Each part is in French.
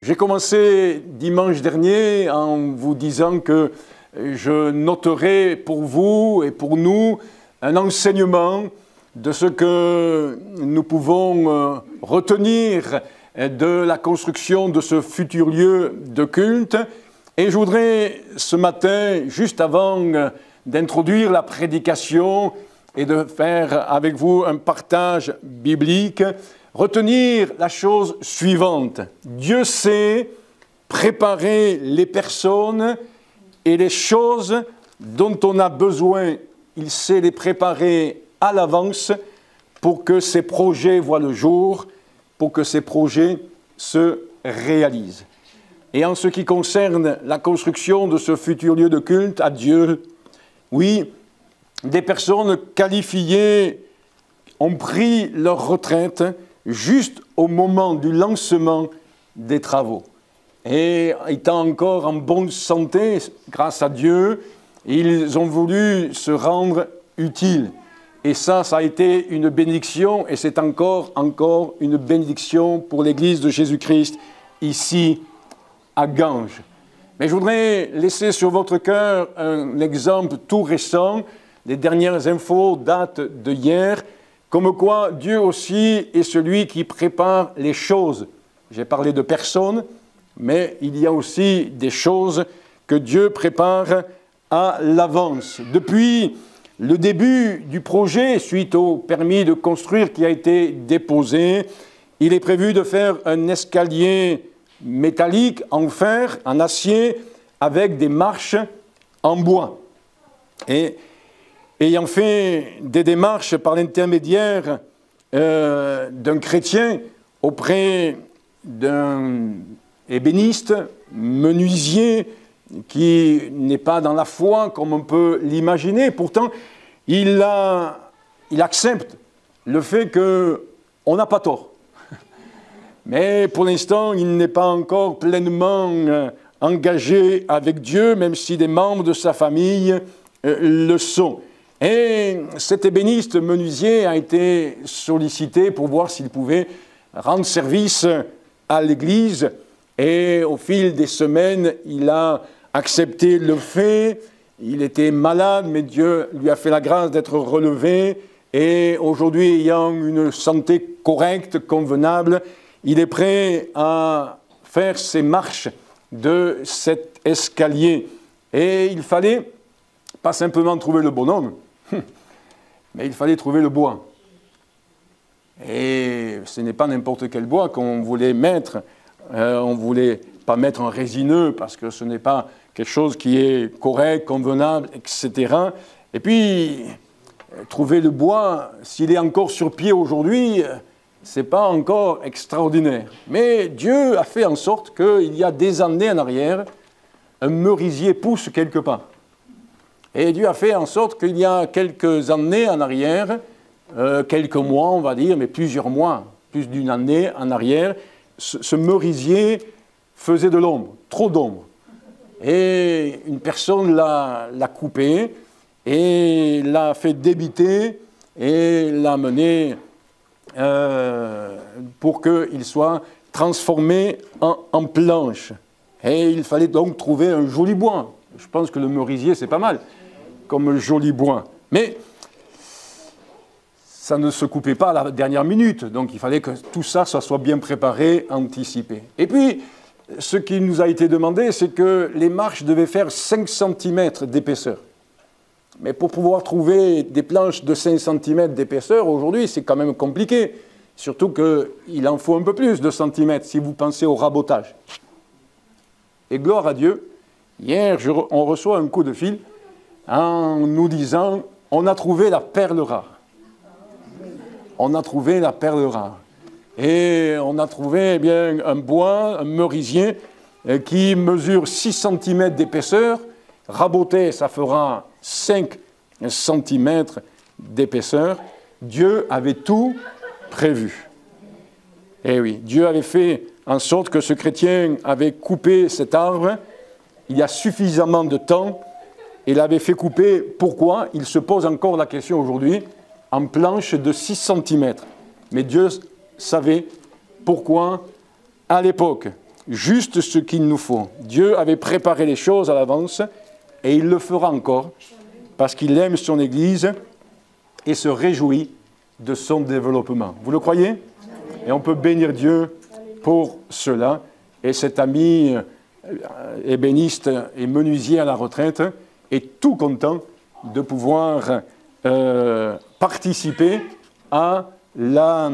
J'ai commencé dimanche dernier en vous disant que je noterai pour vous et pour nous un enseignement de ce que nous pouvons retenir de la construction de ce futur lieu de culte. Et je voudrais ce matin, juste avant d'introduire la prédication et de faire avec vous un partage biblique, retenir la chose suivante. Dieu sait préparer les personnes et les choses dont on a besoin. Il sait les préparer à l'avance pour que ces projets voient le jour, pour que ces projets se réalisent. Et en ce qui concerne la construction de ce futur lieu de culte à Dieu, oui, des personnes qualifiées ont pris leur retraite juste au moment du lancement des travaux. Et étant encore en bonne santé, grâce à Dieu, ils ont voulu se rendre utiles. Et ça a été une bénédiction, et c'est encore une bénédiction pour l'Église de Jésus-Christ ici à Ganges. Mais je voudrais laisser sur votre cœur un exemple tout récent. Les dernières infos datent de hier, comme quoi Dieu aussi est celui qui prépare les choses. J'ai parlé de personnes, mais il y a aussi des choses que Dieu prépare à l'avance. Depuis le début du projet, suite au permis de construire qui a été déposé, il est prévu de faire un escalier métallique en fer, en acier, avec des marches en bois. Et ayant fait des démarches par l'intermédiaire d'un chrétien auprès d'un ébéniste, menuisier, qui n'est pas dans la foi comme on peut l'imaginer. Pourtant, il accepte le fait qu'on n'a pas tort. Mais pour l'instant, il n'est pas encore pleinement engagé avec Dieu, même si des membres de sa famille le sont. Et cet ébéniste menuisier a été sollicité pour voir s'il pouvait rendre service à l'Église. Et au fil des semaines, il a accepté le fait. Il était malade, mais Dieu lui a fait la grâce d'être relevé. Et aujourd'hui, ayant une santé correcte, convenable, il est prêt à faire ses marches de cet escalier. Et il fallait pas simplement trouver le bonhomme, mais il fallait trouver le bois. Et ce n'est pas n'importe quel bois qu'on voulait mettre. On ne voulait pas mettre un résineux parce que ce n'est pas quelque chose qui est correct, convenable, etc. Et puis, trouver le bois, s'il est encore sur pied aujourd'hui, ce n'est pas encore extraordinaire. Mais Dieu a fait en sorte qu'il y a des années en arrière, un merisier pousse quelque part. Et Dieu a fait en sorte qu'il y a quelques années en arrière, quelques mois on va dire, mais plusieurs mois, plus d'une année en arrière, ce merisier faisait de l'ombre, trop d'ombre. Et une personne l'a coupé et l'a fait débiter et l'a mené pour qu'il soit transformé en planche. Et il fallait donc trouver un joli bois. Je pense que le merisier, c'est pas mal, comme joli bois. Mais ça ne se coupait pas à la dernière minute, donc il fallait que tout ça soit bien préparé, anticipé. Et puis, ce qui nous a été demandé, c'est que les marches devaient faire 5 cm d'épaisseur. Mais pour pouvoir trouver des planches de 5 cm d'épaisseur, aujourd'hui, c'est quand même compliqué. Surtout qu'il en faut un peu plus de centimètres si vous pensez au rabotage. Et gloire à Dieu, hier, on reçoit un coup de fil en nous disant « on a trouvé la perle rare ». On a trouvé la perle rare. Et on a trouvé bien un bois, un merisier, qui mesure 6 cm d'épaisseur. Raboté, ça fera 5 cm d'épaisseur. Dieu avait tout prévu. Eh oui, Dieu avait fait en sorte que ce chrétien avait coupé cet arbre. Il y a suffisamment de temps. Il l'avait fait couper. Pourquoi? Il se pose encore la question aujourd'hui. En planche de 6 cm. Mais Dieu savait pourquoi, à l'époque, juste ce qu'il nous faut. Dieu avait préparé les choses à l'avance et il le fera encore parce qu'il aime son Église et se réjouit de son développement. Vous le croyez? Et on peut bénir Dieu pour cela. Et cet ami ébéniste et menuisier à la retraite est tout content de pouvoir participer à la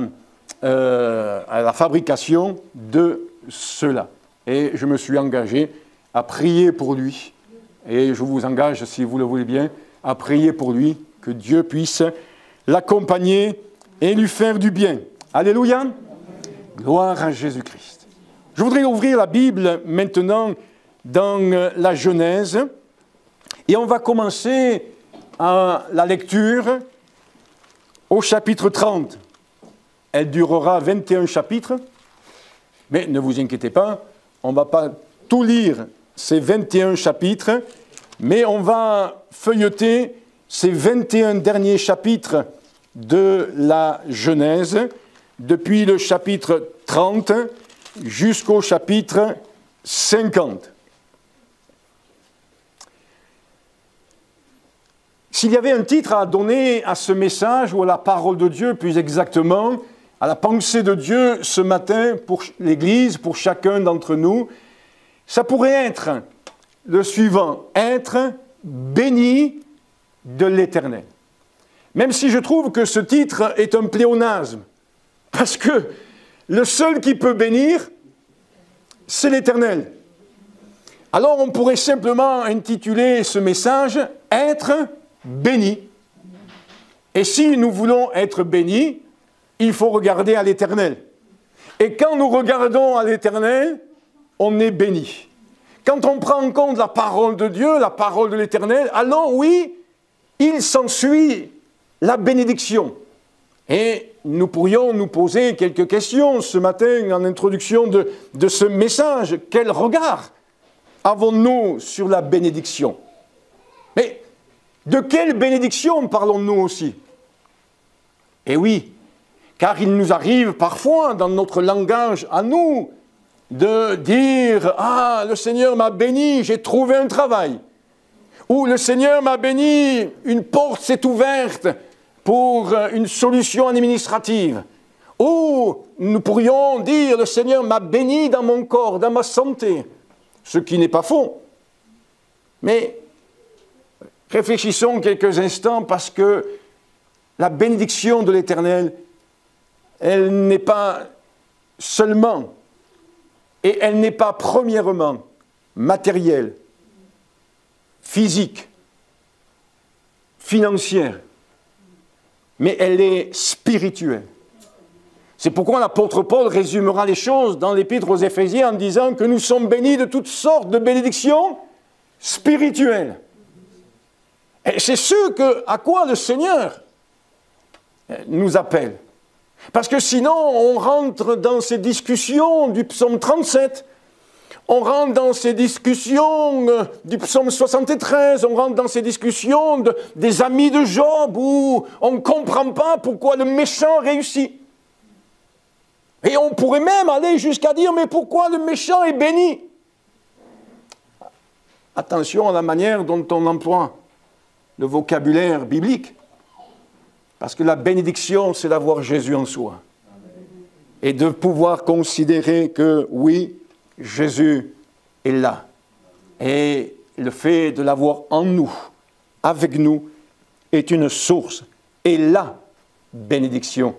fabrication de cela. Et je me suis engagé à prier pour lui. Et je vous engage, si vous le voulez bien, à prier pour lui, que Dieu puisse l'accompagner et lui faire du bien. Alléluia! Gloire à Jésus-Christ. Je voudrais ouvrir la Bible maintenant dans la Genèse. Et on va commencer la lecture au chapitre 30. Elle durera 21 chapitres. Mais ne vous inquiétez pas, on ne va pas tout lire ces 21 chapitres, mais on va feuilleter ces 21 derniers chapitres de la Genèse, depuis le chapitre 30 jusqu'au chapitre 50. S'il y avait un titre à donner à ce message, ou à la parole de Dieu plus exactement, à la pensée de Dieu ce matin pour l'Église, pour chacun d'entre nous, ça pourrait être le suivant: être béni de l'Éternel. Même si je trouve que ce titre est un pléonasme, parce que le seul qui peut bénir, c'est l'Éternel. Alors on pourrait simplement intituler ce message « Être béni ». Et si nous voulons être bénis, il faut regarder à l'Éternel. Et quand nous regardons à l'Éternel, on est béni. Quand on prend en compte la parole de Dieu, la parole de l'Éternel, alors oui, il s'ensuit la bénédiction. Et nous pourrions nous poser quelques questions ce matin en introduction de ce message. Quel regard avons-nous sur la bénédiction? Mais de quelle bénédiction parlons-nous aussi? Eh oui, car il nous arrive parfois dans notre langage à nous de dire « Ah, le Seigneur m'a béni, j'ai trouvé un travail » ou « Le Seigneur m'a béni, une porte s'est ouverte pour une solution administrative » ou nous pourrions dire « Le Seigneur m'a béni dans mon corps, dans ma santé », ce qui n'est pas faux. Mais réfléchissons quelques instants parce que la bénédiction de l'Éternel, elle n'est pas seulement et elle n'est pas premièrement matérielle, physique, financière, mais elle est spirituelle. C'est pourquoi l'apôtre Paul résumera les choses dans l'épître aux Éphésiens en disant que nous sommes bénis de toutes sortes de bénédictions spirituelles. Et c'est ce à quoi le Seigneur nous appelle. Parce que sinon, on rentre dans ces discussions du psaume 37, on rentre dans ces discussions du psaume 73, on rentre dans ces discussions des amis de Job où on ne comprend pas pourquoi le méchant réussit. Et on pourrait même aller jusqu'à dire, mais pourquoi le méchant est béni? Attention à la manière dont on emploie le vocabulaire biblique. Parce que la bénédiction, c'est d'avoir Jésus en soi. Et de pouvoir considérer que, oui, Jésus est là. Et le fait de l'avoir en nous, avec nous, est une source. Et la bénédiction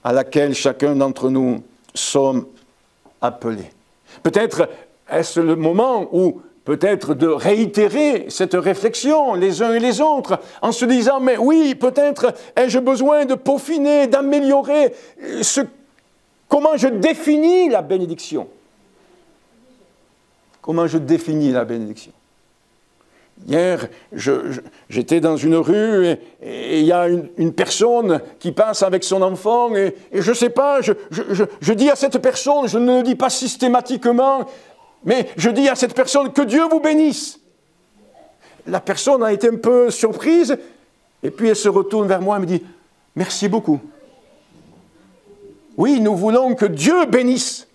à laquelle chacun d'entre nous sommes appelés. Peut-être est-ce le moment où peut-être de réitérer cette réflexion les uns et les autres en se disant, mais oui, peut-être ai-je besoin de peaufiner, d'améliorer comment je définis la bénédiction. Comment je définis la bénédiction. Hier, j'étais dans une rue et il y a une personne qui passe avec son enfant et je ne sais pas, je dis à cette personne, je ne le dis pas systématiquement, mais je dis à cette personne que Dieu vous bénisse. La personne a été un peu surprise et puis elle se retourne vers moi et me dit « Merci beaucoup ». Oui, nous voulons que Dieu bénisse.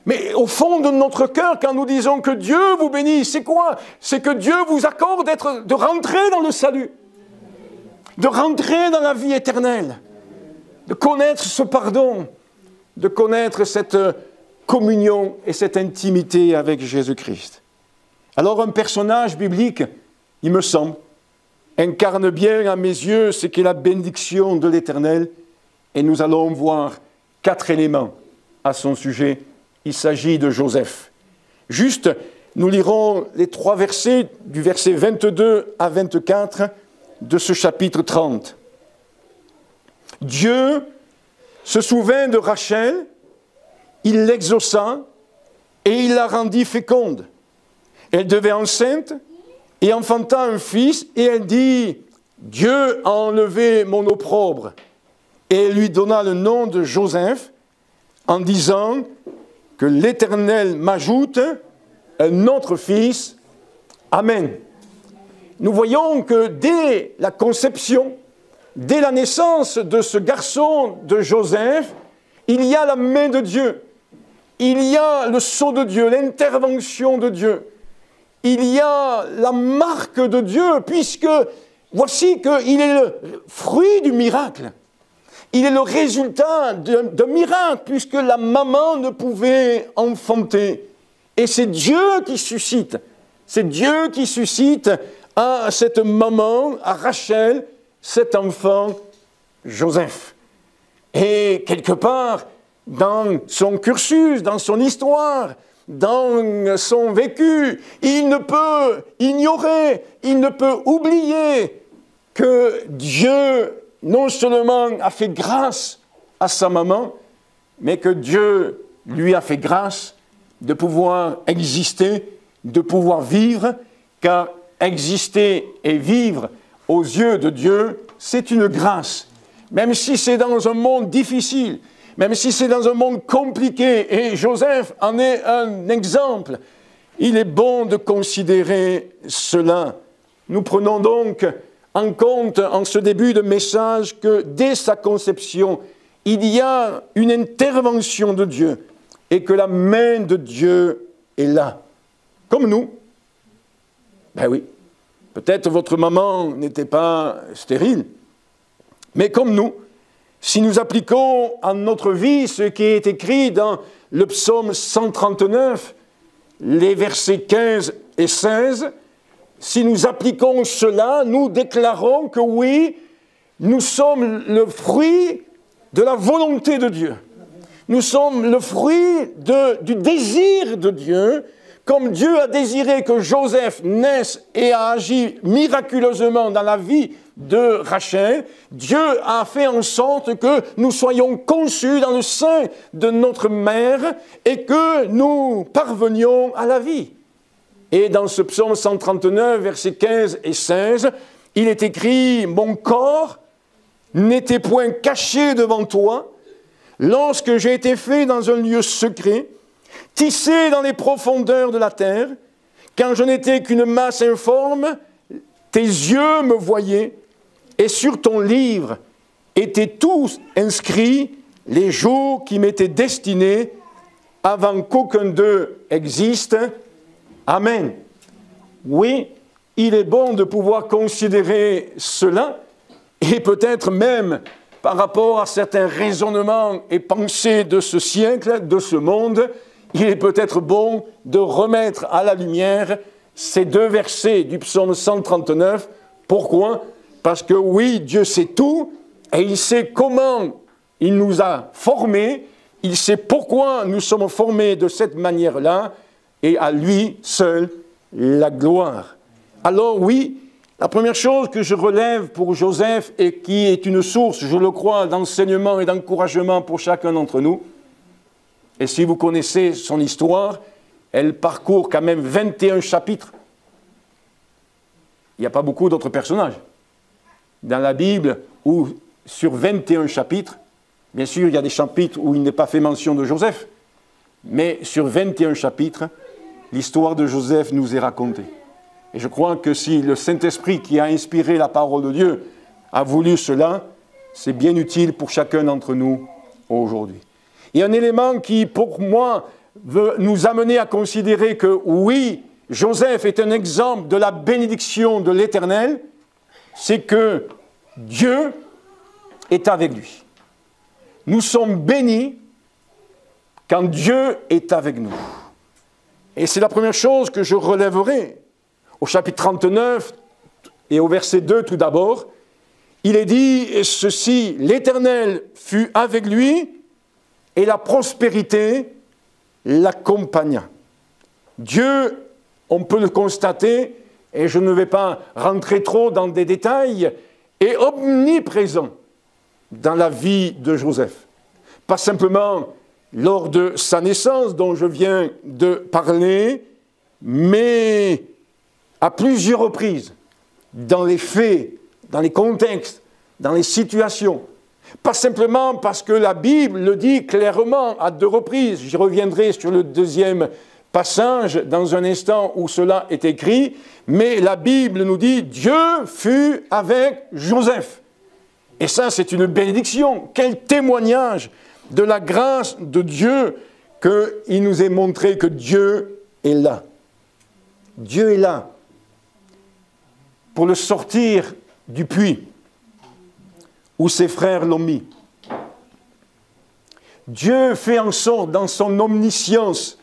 Mais au fond de notre cœur, quand nous disons que Dieu vous bénit, c'est quoi? C'est que Dieu vous accorde de rentrer dans le salut, de rentrer dans la vie éternelle, de connaître ce pardon, de connaître cette communion et cette intimité avec Jésus-Christ. Alors un personnage biblique, il me semble, incarne bien à mes yeux ce qu'est la bénédiction de l'Éternel, et nous allons voir 4 éléments à son sujet. Il s'agit de Joseph. Juste, nous lirons les 3 versets du verset 22 à 24 de ce chapitre 30. Dieu se souvint de Rachel, il l'exauça et il la rendit féconde. Elle devait enceinte et enfanta un fils, et elle dit « Dieu a enlevé mon opprobre ». Et elle lui donna le nom de Joseph en disant que l'Éternel m'ajoute un autre fils. Amen. Nous voyons que dès la conception, dès la naissance de ce garçon de Joseph, il y a la main de Dieu, il y a le sceau de Dieu, l'intervention de Dieu, il y a la marque de Dieu, puisque voici qu'il est le fruit du miracle. Il est le résultat d'un miracle, puisque la maman ne pouvait enfanter. Et c'est Dieu qui suscite. C'est Dieu qui suscite à cette maman, à Rachel, cet enfant, Joseph. Et quelque part, dans son cursus, dans son histoire, dans son vécu, il ne peut ignorer, il ne peut oublier que Dieu non seulement a fait grâce à sa maman, mais que Dieu lui a fait grâce de pouvoir exister, de pouvoir vivre, car exister et vivre aux yeux de Dieu, c'est une grâce. Même si c'est dans un monde difficile, même si c'est dans un monde compliqué, et Joseph en est un exemple, il est bon de considérer cela. Nous prenons donc en compte, en ce début de message, que dès sa conception, il y a une intervention de Dieu et que la main de Dieu est là. Comme nous. Ben oui, peut-être votre maman n'était pas stérile, mais comme nous, si nous appliquons à notre vie ce qui est écrit dans le psaume 139, les versets 15 et 16, si nous appliquons cela, nous déclarons que oui, nous sommes le fruit de la volonté de Dieu. Nous sommes le fruit du désir de Dieu, comme Dieu a désiré que Joseph naisse et a agi miraculeusement dans la vie de Rachel. Dieu a fait en sorte que nous soyons conçus dans le sein de notre mère et que nous parvenions à la vie. Et dans ce psaume 139, versets 15 et 16, il est écrit « Mon corps n'était point caché devant toi, lorsque j'ai été fait dans un lieu secret, tissé dans les profondeurs de la terre, quand je n'étais qu'une masse informe, tes yeux me voyaient, et sur ton livre étaient tous inscrits les jours qui m'étaient destinés avant qu'aucun d'eux existe. » Amen. Oui, il est bon de pouvoir considérer cela, et peut-être même par rapport à certains raisonnements et pensées de ce siècle, de ce monde, il est peut-être bon de remettre à la lumière ces 2 versets du psaume 139. Pourquoi? Parce que oui, Dieu sait tout, et il sait comment il nous a formés, il sait pourquoi nous sommes formés de cette manière-là, et à lui seul la gloire. Alors oui, la première chose que je relève pour Joseph et qui est une source, je le crois, d'enseignement et d'encouragement pour chacun d'entre nous, et si vous connaissez son histoire, elle parcourt quand même 21 chapitres. Il n'y a pas beaucoup d'autres personnages dans la Bible où sur 21 chapitres, bien sûr il y a des chapitres où il n'est pas fait mention de Joseph, mais sur 21 chapitres, l'histoire de Joseph nous est racontée. Et je crois que si le Saint-Esprit qui a inspiré la parole de Dieu a voulu cela, c'est bien utile pour chacun d'entre nous aujourd'hui. Et un élément qui, pour moi, veut nous amener à considérer que oui, Joseph est un exemple de la bénédiction de l'Éternel, c'est que Dieu est avec lui. Nous sommes bénis quand Dieu est avec nous. Et c'est la première chose que je relèverai. Au chapitre 39 et au verset 2 tout d'abord, il est dit ceci, « L'Éternel fut avec lui et la prospérité l'accompagna. » Dieu, on peut le constater, et je ne vais pas rentrer trop dans des détails, est omniprésent dans la vie de Joseph. Pas simplement lors de sa naissance, dont je viens de parler, mais à plusieurs reprises, dans les faits, dans les contextes, dans les situations. Pas simplement parce que la Bible le dit clairement à 2 reprises. J'y reviendrai sur le deuxième passage dans un instant où cela est écrit, mais la Bible nous dit « Dieu fut avec Joseph ». Et ça, c'est une bénédiction. Quel témoignage de la grâce de Dieu qu'il nous est montré que Dieu est là. Dieu est là pour le sortir du puits où ses frères l'ont mis. Dieu fait en sorte, dans son omniscience,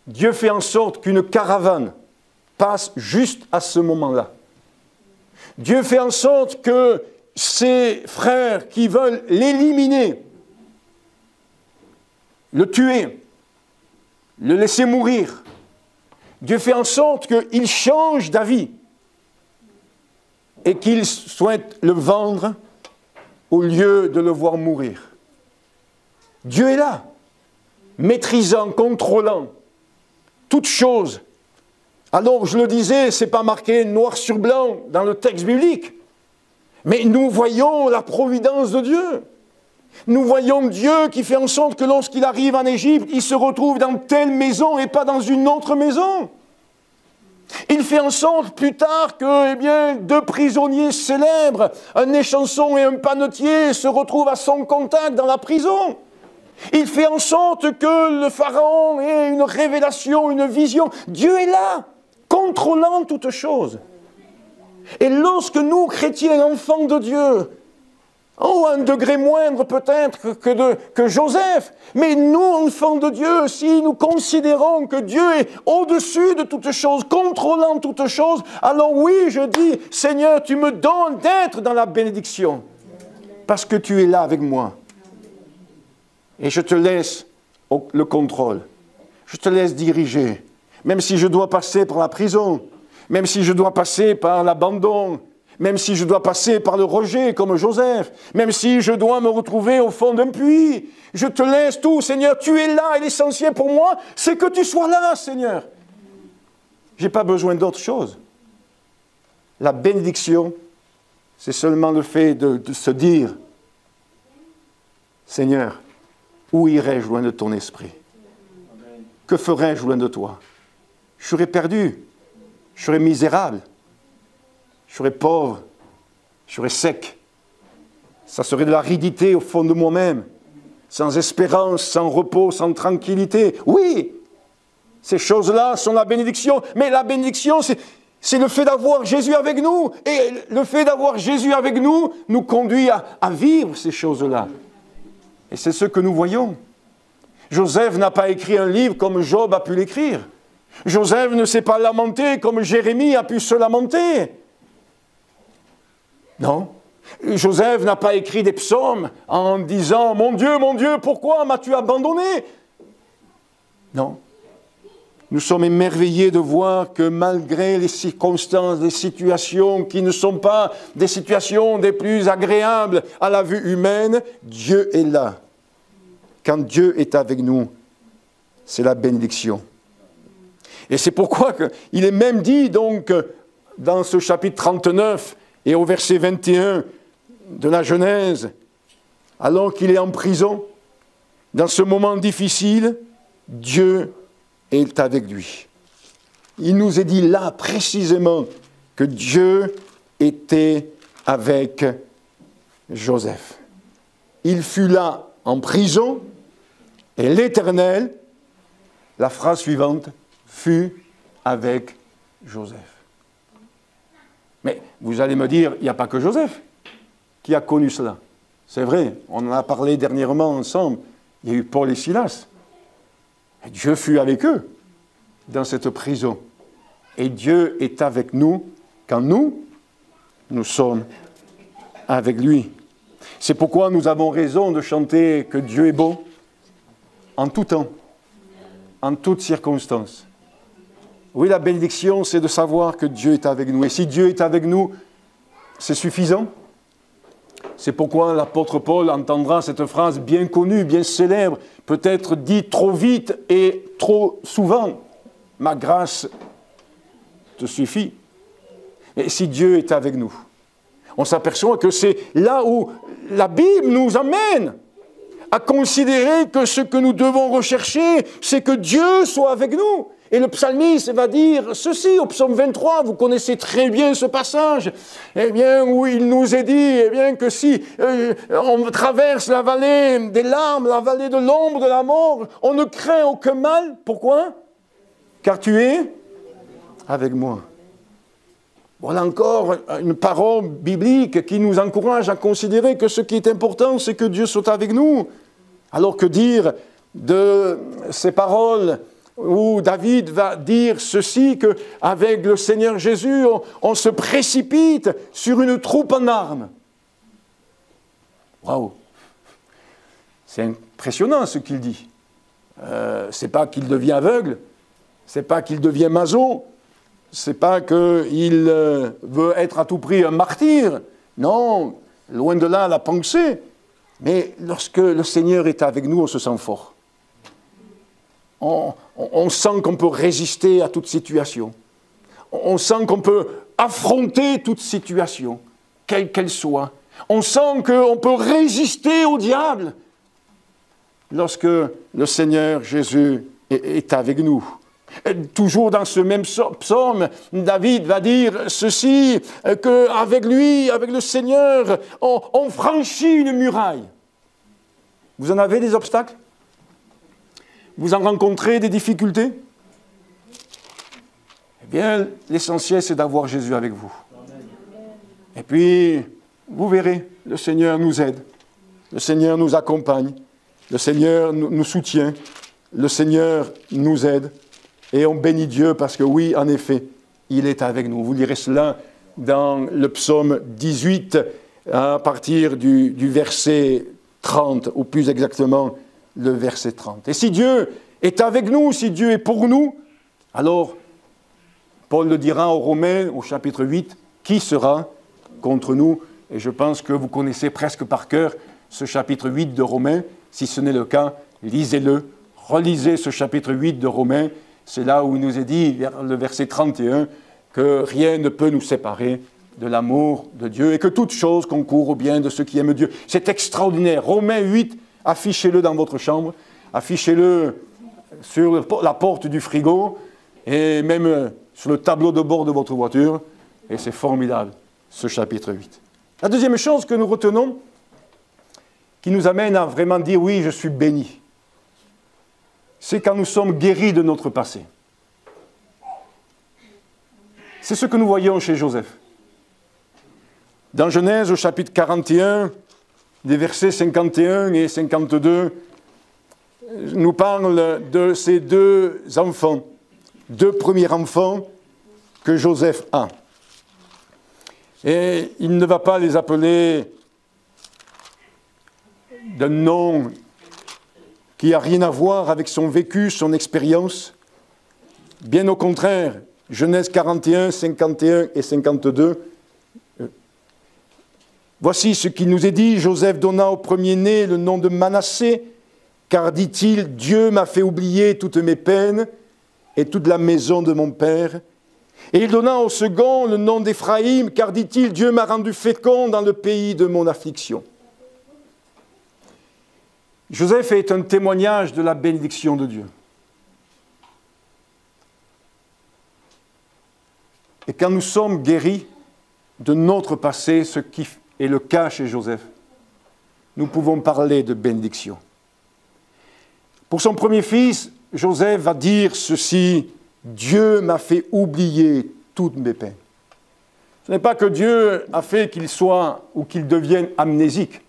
Dieu fait en sorte qu'une caravane passe juste à ce moment-là. Dieu fait en sorte que ses frères qui veulent l'éliminer, le tuer, le laisser mourir, Dieu fait en sorte qu'il change d'avis et qu'il souhaite le vendre au lieu de le voir mourir. Dieu est là, maîtrisant, contrôlant toutes choses. Alors, je le disais, ce n'est pas marqué noir sur blanc dans le texte biblique, mais nous voyons la providence de Dieu. Nous voyons Dieu qui fait en sorte que lorsqu'il arrive en Égypte, il se retrouve dans telle maison et pas dans une autre maison. Il fait en sorte plus tard que 2 prisonniers célèbres, un échanson et un panetier, se retrouvent à son contact dans la prison. Il fait en sorte que le Pharaon ait une révélation, une vision. Dieu est là, contrôlant toutes choses. Et lorsque nous, chrétiens, enfants de Dieu, à un degré moindre peut-être que Joseph, mais nous, enfants de Dieu, si nous considérons que Dieu est au-dessus de toutes choses, contrôlant toutes choses, alors oui, je dis, Seigneur, tu me donnes d'être dans la bénédiction, parce que tu es là avec moi. Et je te laisse le contrôle. Je te laisse diriger. Même si je dois passer par la prison, même si je dois passer par l'abandon, même si je dois passer par le rejet comme Joseph, même si je dois me retrouver au fond d'un puits, je te laisse tout, Seigneur, tu es là et l'essentiel pour moi, c'est que tu sois là, Seigneur. Je n'ai pas besoin d'autre chose. La bénédiction, c'est seulement le fait de se dire, Seigneur, où irais-je loin de ton esprit? Que ferais-je loin de toi? Je serais perdu, je serais misérable, je serais pauvre, je serais sec. Ça serait de l'aridité au fond de moi-même, sans espérance, sans repos, sans tranquillité. Oui, ces choses-là sont la bénédiction, mais la bénédiction, c'est le fait d'avoir Jésus avec nous. Et le fait d'avoir Jésus avec nous nous conduit à vivre ces choses-là. Et c'est ce que nous voyons. Joseph n'a pas écrit un livre comme Job a pu l'écrire. Joseph ne s'est pas lamenté comme Jérémie a pu se lamenter. Non. Joseph n'a pas écrit des psaumes en disant « Mon Dieu, pourquoi m'as-tu abandonné ?» Non. Nous sommes émerveillés de voir que malgré les circonstances, les situations qui ne sont pas des situations des plus agréables à la vue humaine, Dieu est là. Quand Dieu est avec nous, c'est la bénédiction. Et c'est pourquoi il est même dit donc dans ce chapitre 39 et au verset 21 de la Genèse, alors qu'il est en prison, dans ce moment difficile, Dieu est avec lui. Il nous est dit là précisément que Dieu était avec Joseph. Il fut là en prison Et l'Éternel, la phrase suivante, fut avec Joseph. Mais vous allez me dire, il n'y a pas que Joseph qui a connu cela. C'est vrai, on en a parlé dernièrement ensemble. Il y a eu Paul et Silas. Et Dieu fut avec eux dans cette prison. Et Dieu est avec nous quand nous sommes avec lui. C'est pourquoi nous avons raison de chanter que Dieu est bon en tout temps, en toutes circonstances. Oui, la bénédiction, c'est de savoir que Dieu est avec nous. Et si Dieu est avec nous, c'est suffisant. C'est pourquoi l'apôtre Paul entendra cette phrase bien connue, bien célèbre, peut-être dite trop vite et trop souvent. « Ma grâce te suffit ». Et si Dieu est avec nous, on s'aperçoit que c'est là où la Bible nous amène à considérer que ce que nous devons rechercher, c'est que Dieu soit avec nous. Et le psalmiste va dire ceci au psaume 23, vous connaissez très bien ce passage, eh bien, où il nous est dit eh bien, que si on traverse la vallée des larmes, la vallée de l'ombre de la mort, on ne craint aucun mal. Pourquoi? Car tu es avec moi. Voilà encore une parole biblique qui nous encourage à considérer que ce qui est important, c'est que Dieu soit avec nous. Alors que dire de ces paroles où David va dire ceci, qu'avec le Seigneur Jésus, on se précipite sur une troupe en armes. Waouh! C'est impressionnant ce qu'il dit. C'est pas qu'il devient aveugle, c'est pas qu'il devient maçon, c'est pas qu'il veut être à tout prix un martyr. Non, loin de là la pensée. Mais lorsque le Seigneur est avec nous, on se sent fort. On sent qu'on peut résister à toute situation. On sent qu'on peut affronter toute situation, quelle qu'elle soit. On sent qu'on peut résister au diable lorsque le Seigneur Jésus est avec nous. Toujours dans ce même psaume, David va dire ceci, qu'avec lui, avec le Seigneur, on franchit une muraille. Vous en avez des obstacles? Vous en rencontrez des difficultés? Eh bien, l'essentiel, c'est d'avoir Jésus avec vous. Et puis, vous verrez, le Seigneur nous aide, le Seigneur nous accompagne, le Seigneur nous soutient, le Seigneur nous aide. Et on bénit Dieu parce que oui, en effet, il est avec nous. Vous lirez cela dans le psaume 18, à partir du verset 30, ou plus exactement le verset 30. Et si Dieu est avec nous, si Dieu est pour nous, alors, Paul le dira aux Romains, au chapitre 8, qui sera contre nous? Et je pense que vous connaissez presque par cœur ce chapitre 8 de Romains. Si ce n'est le cas, lisez-le, relisez ce chapitre 8 de Romains. C'est là où il nous est dit, vers le verset 31, que rien ne peut nous séparer de l'amour de Dieu et que toute chose concourt au bien de ceux qui aiment Dieu. C'est extraordinaire. Romains 8, affichez-le dans votre chambre, affichez-le sur la porte du frigo et même sur le tableau de bord de votre voiture. Et c'est formidable, ce chapitre 8. La deuxième chose que nous retenons, qui nous amène à vraiment dire, oui, je suis béni, c'est quand nous sommes guéris de notre passé. C'est ce que nous voyons chez Joseph. Dans Genèse, au chapitre 41, des versets 51 et 52, nous parle de ces deux enfants, deux premiers enfants que Joseph a. Et il ne va pas les appeler d'un nom qui n'a rien à voir avec son vécu, son expérience. Bien au contraire, Genèse 41, 51 et 52. Voici ce qu'il nous est dit. Joseph donna au premier-né le nom de Manassé, car, dit-il, Dieu m'a fait oublier toutes mes peines et toute la maison de mon père. Et il donna au second le nom d'Éphraïm, car, dit-il, Dieu m'a rendu fécond dans le pays de mon affliction. Joseph est un témoignage de la bénédiction de Dieu. Et quand nous sommes guéris de notre passé, ce qui est le cas chez Joseph, nous pouvons parler de bénédiction. Pour son premier fils, Joseph va dire ceci: Dieu m'a fait oublier toutes mes peines. Ce n'est pas que Dieu a fait qu'il soit ou qu'il devienne amnésique.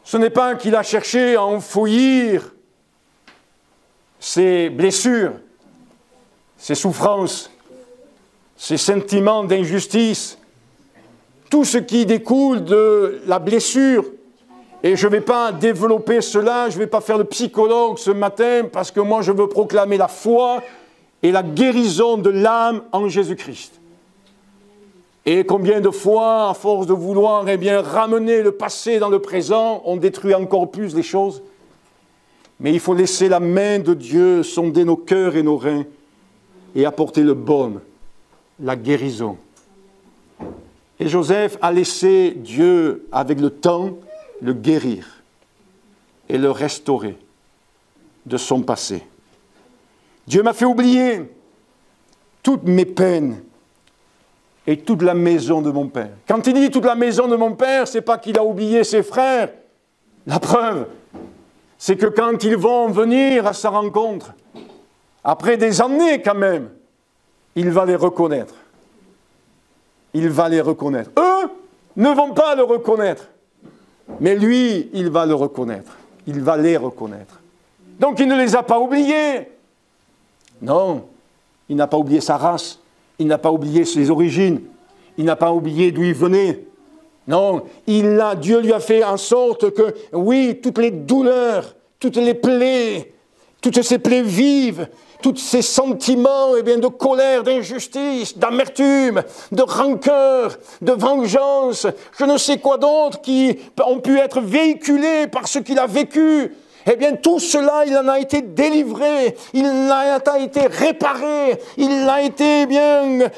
Ce n'est pas qu'il a cherché à enfouir ses blessures, ses souffrances, ses sentiments d'injustice, tout ce qui découle de la blessure. Et je ne vais pas développer cela, je ne vais pas faire le psychologue ce matin, parce que moi je veux proclamer la foi et la guérison de l'âme en Jésus-Christ. Et combien de fois, à force de vouloir ramener le passé dans le présent, on détruit encore plus les choses. Mais il faut laisser la main de Dieu sonder nos cœurs et nos reins et apporter le baume, la guérison. Et Joseph a laissé Dieu, avec le temps, le guérir et le restaurer de son passé. Dieu m'a fait oublier toutes mes peines et toute la maison de mon père. Quand il dit toute la maison de mon père, ce n'est pas qu'il a oublié ses frères. La preuve, c'est que quand ils vont venir à sa rencontre, après des années quand même, il va les reconnaître. Il va les reconnaître. Eux ne vont pas le reconnaître. Mais lui, il va le reconnaître. Il va les reconnaître. Donc il ne les a pas oubliés. Non, il n'a pas oublié sa race. Il n'a pas oublié ses origines. Il n'a pas oublié d'où il venait. Non, Dieu lui a fait en sorte que, oui, toutes les douleurs, toutes les plaies, toutes ces plaies vives, tous ces sentiments de colère, d'injustice, d'amertume, de rancœur, de vengeance, je ne sais quoi d'autre, qui ont pu être véhiculés par ce qu'il a vécu. Eh bien, tout cela, il en a été délivré, il en a été réparé, il a été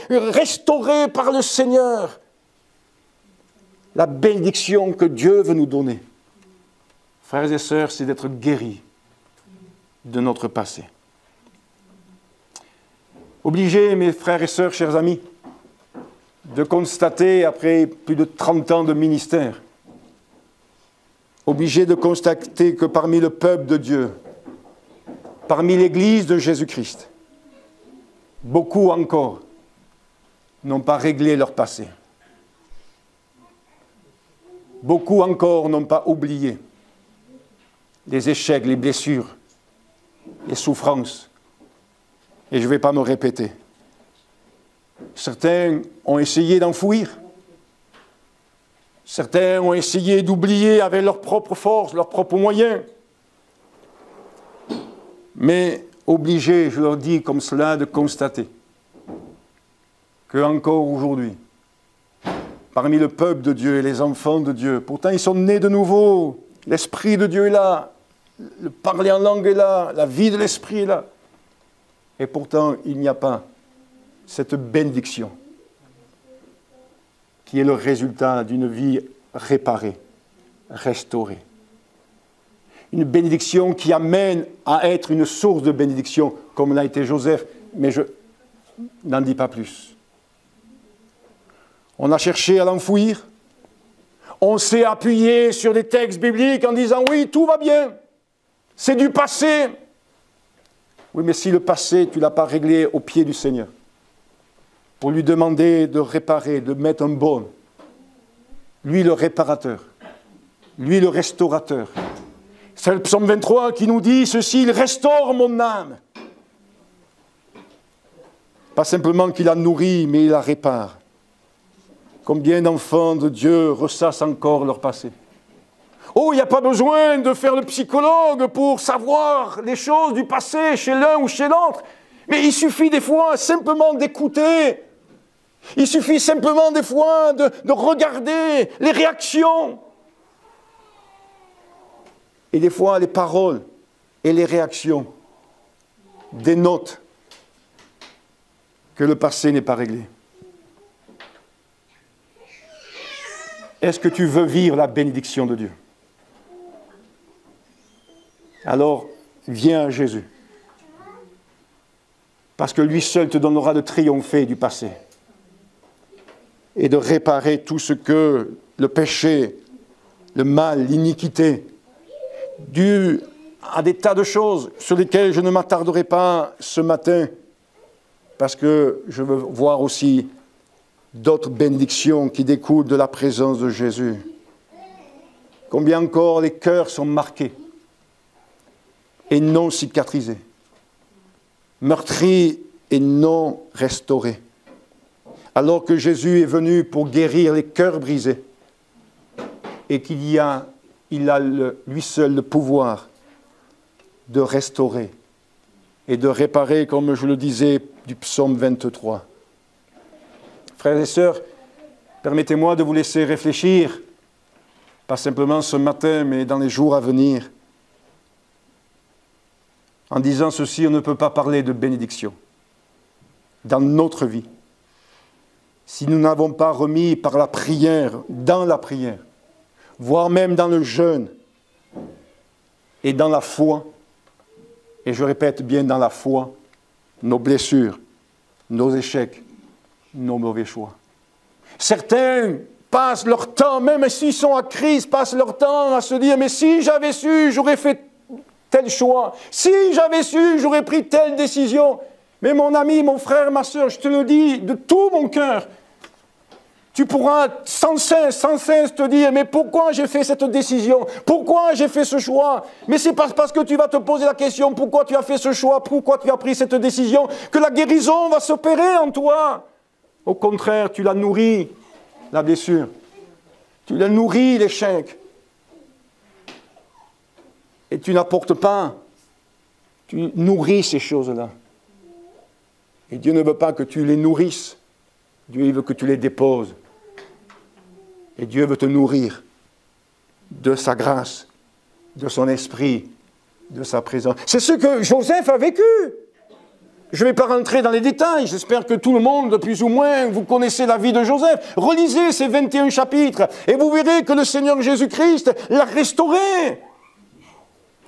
restauré par le Seigneur. La bénédiction que Dieu veut nous donner, frères et sœurs, c'est d'être guéris de notre passé. Obligé, mes frères et sœurs, chers amis, de constater, après plus de 30 ans de ministère, obligé de constater que parmi le peuple de Dieu, parmi l'Église de Jésus-Christ, beaucoup encore n'ont pas réglé leur passé. Beaucoup encore n'ont pas oublié les échecs, les blessures, les souffrances. Et je ne vais pas me répéter. Certains ont essayé d'enfouir. Certains ont essayé d'oublier avec leurs propres forces, leurs propres moyens. Mais obligés, je leur dis comme cela, de constater qu'encore aujourd'hui, parmi le peuple de Dieu et les enfants de Dieu, pourtant ils sont nés de nouveau, l'Esprit de Dieu est là, le parler en langue est là, la vie de l'Esprit est là. Et pourtant, il n'y a pas cette bénédiction qui est le résultat d'une vie réparée, restaurée. Une bénédiction qui amène à être une source de bénédiction, comme l'a été Joseph, mais je n'en dis pas plus. On a cherché à l'enfouir, on s'est appuyé sur des textes bibliques en disant « oui, tout va bien, c'est du passé ». Oui, mais si le passé, tu ne l'as pas réglé au pied du Seigneur, pour lui demander de réparer, de mettre un baume, lui le réparateur, lui le restaurateur. C'est le psaume 23 qui nous dit ceci, il restaure mon âme. Pas simplement qu'il la nourrit, mais il la répare. Combien d'enfants de Dieu ressassent encore leur passé? Oh, il n'y a pas besoin de faire le psychologue pour savoir les choses du passé chez l'un ou chez l'autre. Mais il suffit des fois simplement d'écouter. Il suffit simplement des fois de regarder les réactions. Et des fois, les paroles et les réactions dénotent que le passé n'est pas réglé. Est-ce que tu veux vivre la bénédiction de Dieu? Alors, viens à Jésus. Parce que lui seul te donnera de triompher du passé et de réparer tout ce que le péché, le mal, l'iniquité, dû à des tas de choses sur lesquelles je ne m'attarderai pas ce matin, parce que je veux voir aussi d'autres bénédictions qui découlent de la présence de Jésus. Combien encore les cœurs sont marqués et non cicatrisés, meurtris et non restaurés, alors que Jésus est venu pour guérir les cœurs brisés et il a lui seul le pouvoir de restaurer et de réparer, comme je le disais du psaume 23. Frères et sœurs, permettez-moi de vous laisser réfléchir, pas simplement ce matin, mais dans les jours à venir. En disant ceci, on ne peut pas parler de bénédiction dans notre vie si nous n'avons pas remis par la prière, dans la prière, voire même dans le jeûne et dans la foi, et je répète bien dans la foi, nos blessures, nos échecs, nos mauvais choix. Certains passent leur temps, même s'ils sont à crise, passent leur temps à se dire « Mais si j'avais su, j'aurais fait tel choix. Si j'avais su, j'aurais pris telle décision. » Mais mon ami, mon frère, ma soeur, je te le dis de tout mon cœur, tu pourras sans cesse te dire « Mais pourquoi j'ai fait cette décision? Pourquoi j'ai fait ce choix ?» Mais c'est parce que tu vas te poser la question « Pourquoi tu as fait ce choix? Pourquoi tu as pris cette décision ?» que la guérison va s'opérer en toi. Au contraire, tu la nourris, la blessure. Tu la nourris, l'échec. Et tu n'apportes pas. Tu nourris ces choses-là. Et Dieu ne veut pas que tu les nourrisses. Dieu veut que tu les déposes. Et Dieu veut te nourrir de sa grâce, de son esprit, de sa présence. C'est ce que Joseph a vécu. Je ne vais pas rentrer dans les détails. J'espère que tout le monde, plus ou moins, vous connaissez la vie de Joseph. Relisez ces 21 chapitres et vous verrez que le Seigneur Jésus-Christ l'a restauré.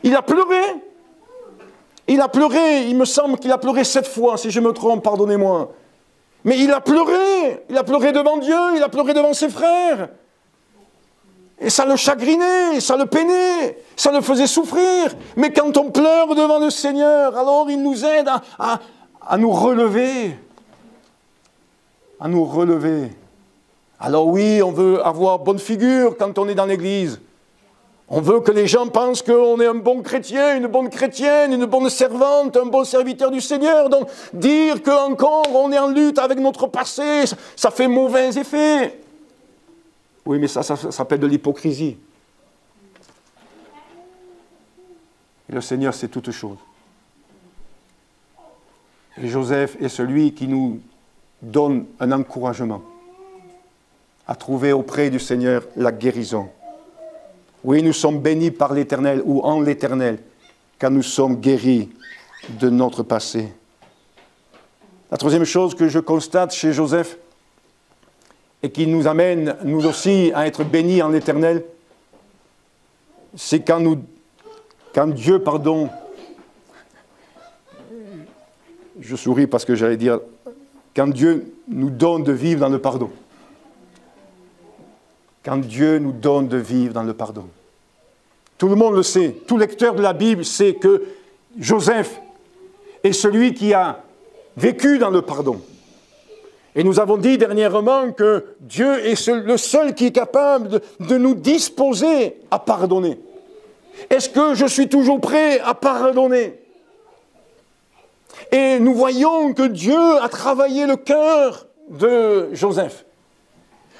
Il a pleuré. Il a pleuré. Il me semble qu'il a pleuré 7 fois. Si je me trompe, pardonnez-moi. Mais il a pleuré. Il a pleuré devant Dieu. Il a pleuré devant ses frères. Et ça le chagrinait, ça le peinait, ça le faisait souffrir. Mais quand on pleure devant le Seigneur, alors il nous aide à nous relever. À nous relever. Alors oui, on veut avoir bonne figure quand on est dans l'église. On veut que les gens pensent qu'on est un bon chrétien, une bonne chrétienne, une bonne servante, un bon serviteur du Seigneur. Donc dire qu'encore on est en lutte avec notre passé, ça fait mauvais effet. Oui, mais ça s'appelle de l'hypocrisie. Et le Seigneur, c'est toute chose. Et Joseph est celui qui nous donne un encouragement à trouver auprès du Seigneur la guérison. Oui, nous sommes bénis par l'Éternel ou en l'Éternel, car nous sommes guéris de notre passé. La troisième chose que je constate chez Joseph, et qui nous amène, nous aussi, à être bénis en l'Éternel, c'est quand Dieu, je souris parce que j'allais dire, quand Dieu nous donne de vivre dans le pardon. Quand Dieu nous donne de vivre dans le pardon. Tout le monde le sait, tout lecteur de la Bible sait que Joseph est celui qui a vécu dans le pardon. Et nous avons dit dernièrement que Dieu est le seul qui est capable de nous disposer à pardonner. Est-ce que je suis toujours prêt à pardonner? Et nous voyons que Dieu a travaillé le cœur de Joseph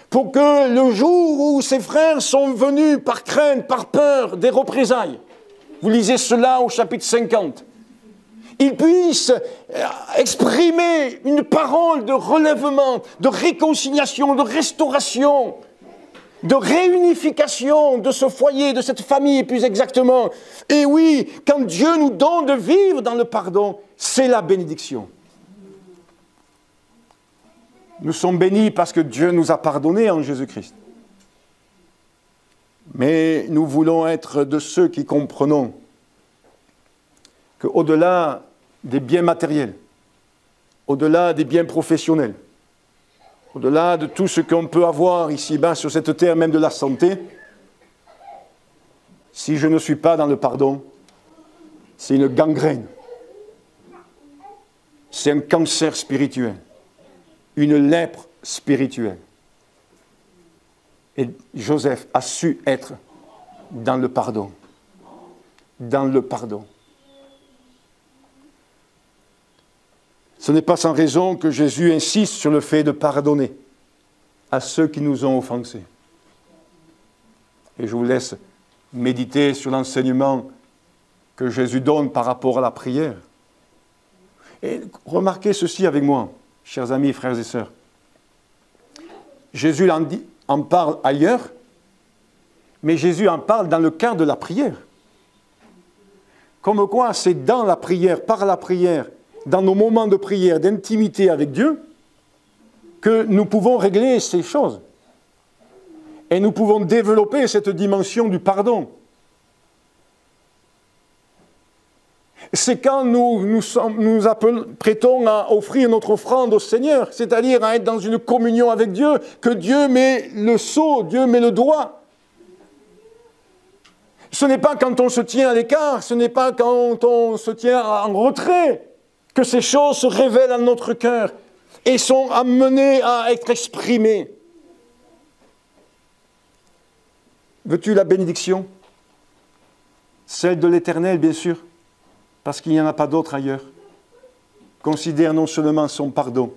pour que le jour où ses frères sont venus par crainte, par peur des représailles, vous lisez cela au chapitre 50, il puisse exprimer une parole de relèvement, de réconciliation, de restauration, de réunification de ce foyer, de cette famille plus exactement. Et oui, quand Dieu nous donne de vivre dans le pardon, c'est la bénédiction. Nous sommes bénis parce que Dieu nous a pardonnés en Jésus-Christ. Mais nous voulons être de ceux qui comprenons qu'au-delà des biens matériels, au-delà des biens professionnels, au-delà de tout ce qu'on peut avoir ici-bas sur cette terre, même de la santé, si je ne suis pas dans le pardon, c'est une gangrène. C'est un cancer spirituel, une lèpre spirituelle. Et Joseph a su être dans le pardon. Dans le pardon. Ce n'est pas sans raison que Jésus insiste sur le fait de pardonner à ceux qui nous ont offensés. Et je vous laisse méditer sur l'enseignement que Jésus donne par rapport à la prière. Et remarquez ceci avec moi, chers amis, frères et sœurs. Jésus en parle ailleurs, mais Jésus en parle dans le cadre de la prière. Comme quoi, c'est dans la prière, par la prière, dans nos moments de prière, d'intimité avec Dieu, que nous pouvons régler ces choses. Et nous pouvons développer cette dimension du pardon. C'est quand nous prêtons à offrir notre offrande au Seigneur, c'est-à-dire à être dans une communion avec Dieu, que Dieu met le sceau, Dieu met le doigt. Ce n'est pas quand on se tient à l'écart, ce n'est pas quand on se tient en retrait, que ces choses se révèlent dans notre cœur et sont amenées à être exprimées. Veux-tu la bénédiction? Celle de l'Éternel, bien sûr, parce qu'il n'y en a pas d'autre ailleurs. Considère non seulement son pardon,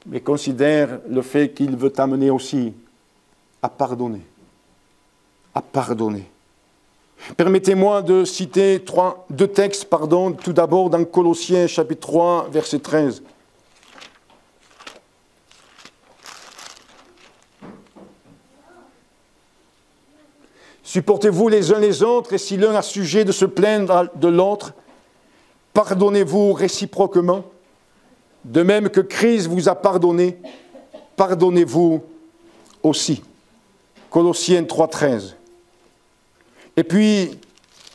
mais considère le fait qu'il veut t'amener aussi à pardonner. À pardonner. Permettez-moi de citer deux textes, tout d'abord dans Colossiens chapitre 3, verset 13. Supportez-vous les uns les autres, et si l'un a sujet de se plaindre de l'autre, pardonnez-vous réciproquement, de même que Christ vous a pardonné, pardonnez-vous aussi. Colossiens 3, 13. Et puis,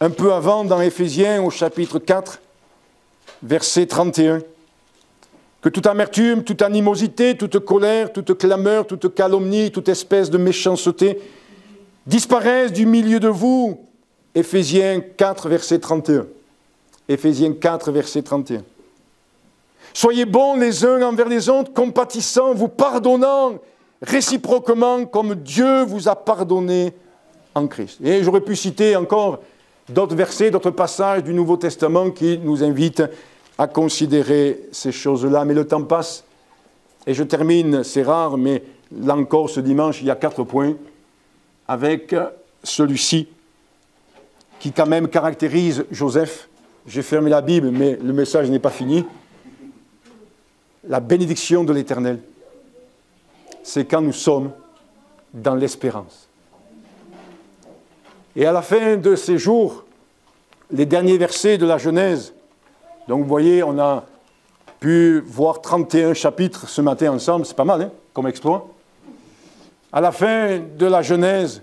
un peu avant, dans Éphésiens, au chapitre 4, verset 31, que toute amertume, toute animosité, toute colère, toute clameur, toute calomnie, toute espèce de méchanceté disparaissent du milieu de vous. Éphésiens 4, verset 31. Éphésiens 4, verset 31. Soyez bons les uns envers les autres, compatissants, vous pardonnant réciproquement comme Dieu vous a pardonné en Christ. Et j'aurais pu citer encore d'autres versets, d'autres passages du Nouveau Testament qui nous invitent à considérer ces choses-là. Mais le temps passe et je termine, c'est rare, mais là encore ce dimanche, il y a 4 points avec celui-ci qui quand même caractérise Joseph. J'ai fermé la Bible, mais le message n'est pas fini. La bénédiction de l'Éternel, c'est quand nous sommes dans l'espérance. Et à la fin de ces jours, les derniers versets de la Genèse, donc vous voyez, on a pu voir 31 chapitres ce matin ensemble, c'est pas mal comme exploit. À la fin de la Genèse,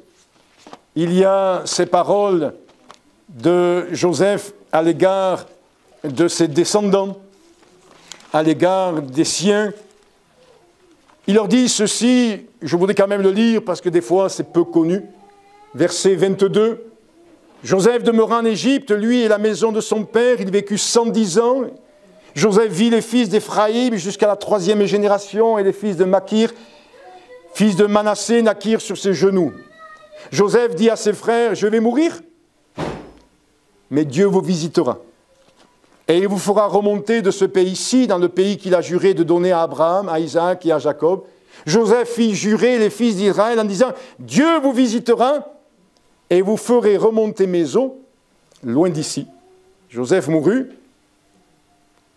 il y a ces paroles de Joseph à l'égard de ses descendants, à l'égard des siens. Il leur dit ceci, je voudrais quand même le lire parce que des fois c'est peu connu. Verset 22, Joseph demeura en Égypte, lui et la maison de son père, il vécut 110 ans. Joseph vit les fils d'Éphraïm jusqu'à la 3e génération et les fils de Makir, fils de Manassé, naquirent sur ses genoux. Joseph dit à ses frères, je vais mourir, mais Dieu vous visitera. Et il vous fera remonter de ce pays-ci, dans le pays qu'il a juré de donner à Abraham, à Isaac et à Jacob. Joseph fit jurer les fils d'Israël en disant, Dieu vous visitera et vous ferez remonter mes eaux loin d'ici. Joseph mourut,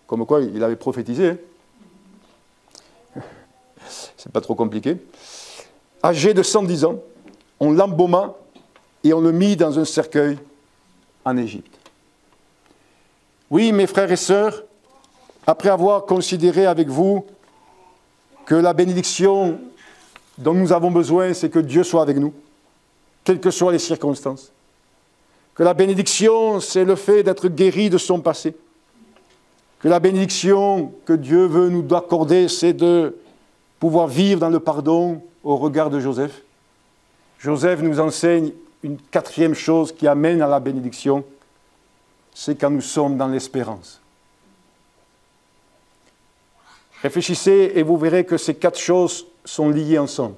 comme quoi il avait prophétisé. C'est pas trop compliqué. Âgé de 110 ans, on l'embauma et on le mit dans un cercueil en Égypte. Oui, mes frères et sœurs, après avoir considéré avec vous que la bénédiction dont nous avons besoin, c'est que Dieu soit avec nous, quelles que soient les circonstances. Que la bénédiction, c'est le fait d'être guéri de son passé. Que la bénédiction que Dieu veut nous accorder, c'est de pouvoir vivre dans le pardon au regard de Joseph. Joseph nous enseigne une 4e chose qui amène à la bénédiction. c'est quand nous sommes dans l'espérance. Réfléchissez et vous verrez que ces 4 choses sont liées ensemble.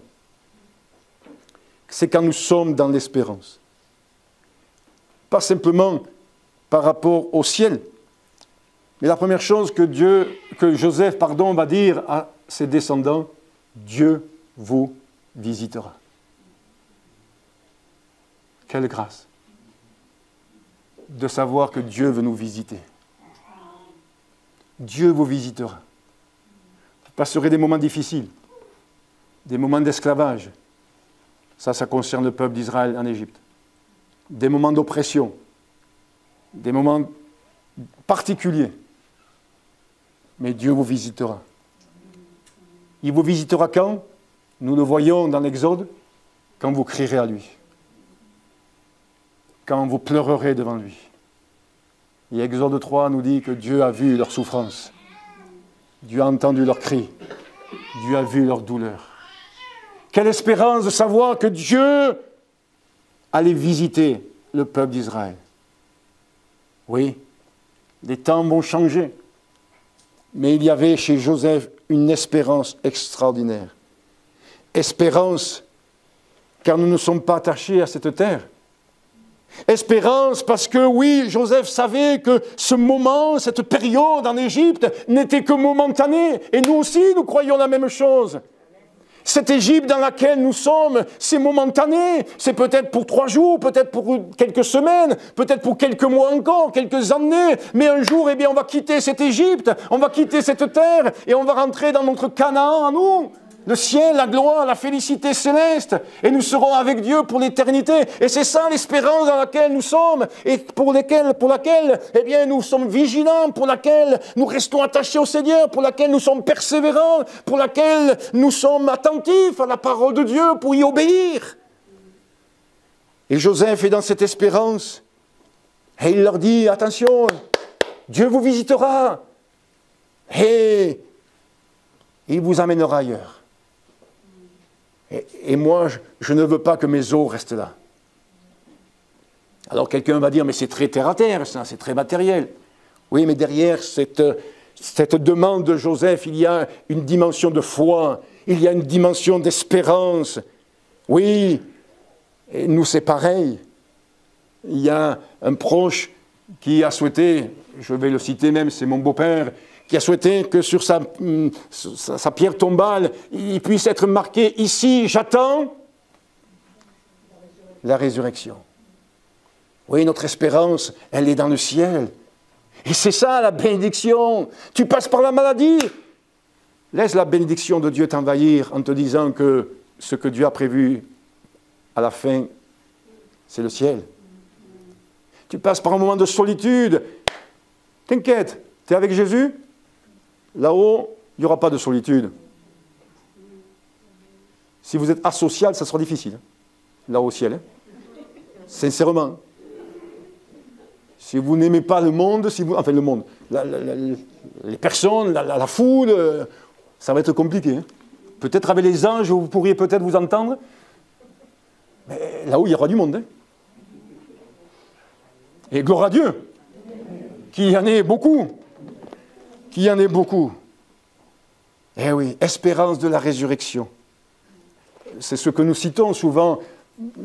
C'est quand nous sommes dans l'espérance. Pas simplement par rapport au ciel, mais la première chose que Joseph va dire à ses descendants, Dieu vous visitera. Quelle grâce de savoir que Dieu veut nous visiter. Dieu vous visitera. Vous passerez des moments difficiles, des moments d'esclavage. Ça concerne le peuple d'Israël en Égypte. Des moments d'oppression, des moments particuliers. Mais Dieu vous visitera. Il vous visitera quand? Nous le voyons dans l'Exode, quand vous crierez à lui. Quand vous pleurerez devant lui. Et Exode 3 nous dit que Dieu a vu leur souffrance. Dieu a entendu leurs cris. Dieu a vu leur douleur. Quelle espérance de savoir que Dieu allait visiter le peuple d'Israël. Oui, les temps vont changer. Mais il y avait chez Joseph une espérance extraordinaire. Espérance, car nous ne sommes pas attachés à cette terre. Espérance parce que oui, Joseph savait que ce moment, cette période en Égypte n'était que momentanée. Et nous aussi, nous croyons la même chose. Cette Égypte dans laquelle nous sommes, c'est momentané. C'est peut-être pour 3 jours, peut-être pour quelques semaines, peut-être pour quelques mois encore, quelques années. Mais un jour, eh bien, on va quitter cette Égypte, on va quitter cette terre et on va rentrer dans notre Canaan à nous. Le ciel, la gloire, la félicité céleste. Et nous serons avec Dieu pour l'éternité. Et c'est ça l'espérance dans laquelle nous sommes. Et pour laquelle, eh bien, nous sommes vigilants, pour laquelle nous restons attachés au Seigneur, pour laquelle nous sommes persévérants, pour laquelle nous sommes attentifs à la parole de Dieu pour y obéir. Et Joseph est dans cette espérance. Et il leur dit, attention, Dieu vous visitera. Et il vous amènera ailleurs. Et moi, je ne veux pas que mes os restent là. Alors quelqu'un va dire, mais c'est très terre-à-terre, ça, c'est très matériel. Oui, mais derrière cette demande de Joseph, il y a une dimension de foi, il y a une dimension d'espérance. Oui, et nous c'est pareil. Il y a un proche qui a souhaité, je vais le citer même, c'est mon beau-père, qui a souhaité que sur sa pierre tombale, il puisse être marqué « Ici, j'attends la résurrection ». Oui, notre espérance, elle est dans le ciel. Et c'est ça, la bénédiction. Tu passes par la maladie. Laisse la bénédiction de Dieu t'envahir en te disant que ce que Dieu a prévu à la fin, c'est le ciel. Tu passes par un moment de solitude. T'inquiète, tu es avec Jésus. Là-haut, il n'y aura pas de solitude. Si vous êtes asocial, ça sera difficile. Là-haut au ciel. Sincèrement. Si vous n'aimez pas le monde, le monde, les personnes, la foule, ça va être compliqué. Peut-être avec les anges, vous pourriez peut-être vous entendre. Mais là-haut, il y aura du monde. Et gloire à Dieu, qu'il y en ait beaucoup. Qu'il y en ait beaucoup. Eh oui, espérance de la résurrection. C'est ce que nous citons souvent,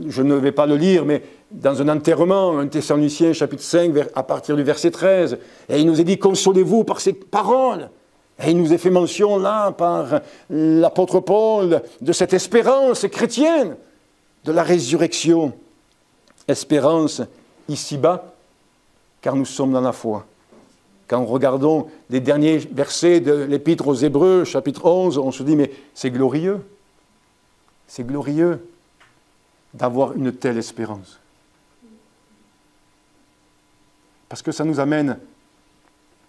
je ne vais pas le lire, mais dans un enterrement, 1 Thessaloniciens chapitre 5, à partir du verset 13, et il nous est dit, consolez-vous par ces paroles. Et il nous est fait mention là, par l'apôtre Paul, de cette espérance chrétienne, de la résurrection. Espérance ici-bas, car nous sommes dans la foi. Quand nous regardons les derniers versets de l'Épître aux Hébreux, chapitre 11, on se dit, mais c'est glorieux d'avoir une telle espérance. Parce que ça nous amène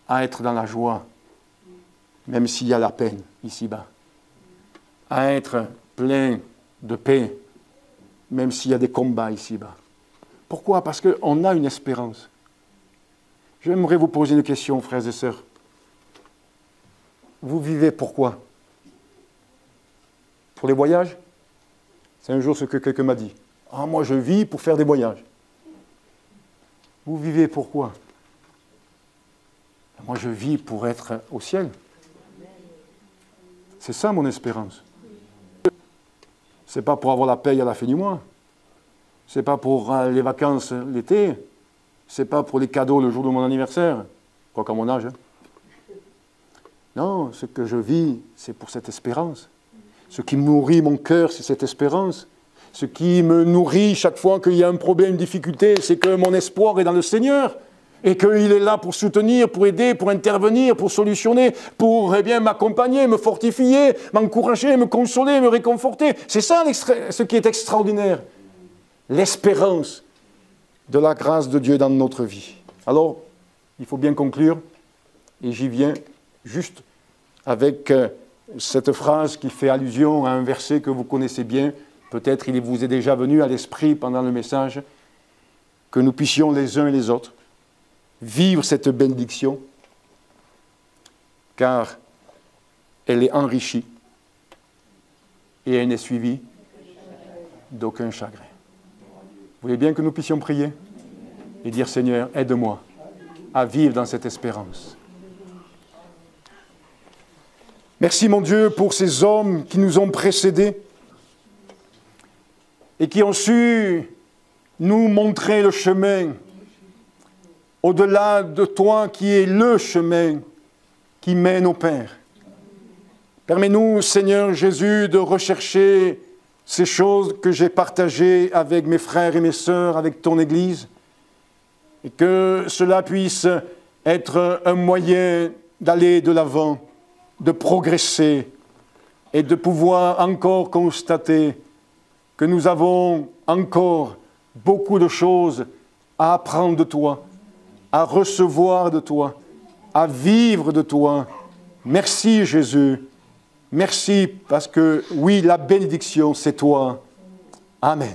à être dans la joie, même s'il y a la peine ici-bas. À être plein de paix, même s'il y a des combats ici-bas. Pourquoi? Parce qu'on a une espérance. J'aimerais vous poser une question, frères et sœurs. Vous vivez pourquoi? Pour les voyages? C'est un jour ce que quelqu'un m'a dit. Ah, moi je vis pour faire des voyages. Vous vivez pourquoi? Moi, je vis pour être au ciel. C'est ça mon espérance. C'est pas pour avoir la paye à la fin du mois. C'est pas pour les vacances l'été. C'est pas pour les cadeaux le jour de mon anniversaire. Quoi qu'à mon âge. Hein. Non, ce que je vis, c'est pour cette espérance. Ce qui nourrit mon cœur, c'est cette espérance. Ce qui me nourrit chaque fois qu'il y a un problème, une difficulté, c'est que mon espoir est dans le Seigneur. Et qu'il est là pour soutenir, pour aider, pour intervenir, pour solutionner, pour m'accompagner, me fortifier, m'encourager, me consoler, me réconforter. C'est ça ce qui est extraordinaire. L'espérance de la grâce de Dieu dans notre vie. Alors, il faut bien conclure, et j'y viens juste avec cette phrase qui fait allusion à un verset que vous connaissez bien. Peut-être il vous est déjà venu à l'esprit pendant le message, que nous puissions les uns et les autres vivre cette bénédiction, car elle est enrichie et elle n'est suivie d'aucun chagrin. Vous voulez bien que nous puissions prier et dire, Seigneur, aide-moi à vivre dans cette espérance. Merci, mon Dieu, pour ces hommes qui nous ont précédés et qui ont su nous montrer le chemin au-delà de toi qui est le chemin qui mène au Père. Permets-nous, Seigneur Jésus, de rechercher ces choses que j'ai partagées avec mes frères et mes sœurs, avec ton Église, et que cela puisse être un moyen d'aller de l'avant, de progresser et de pouvoir encore constater que nous avons encore beaucoup de choses à apprendre de toi, à recevoir de toi, à vivre de toi. Merci Jésus. Merci parce que oui, la bénédiction, c'est toi. Amen.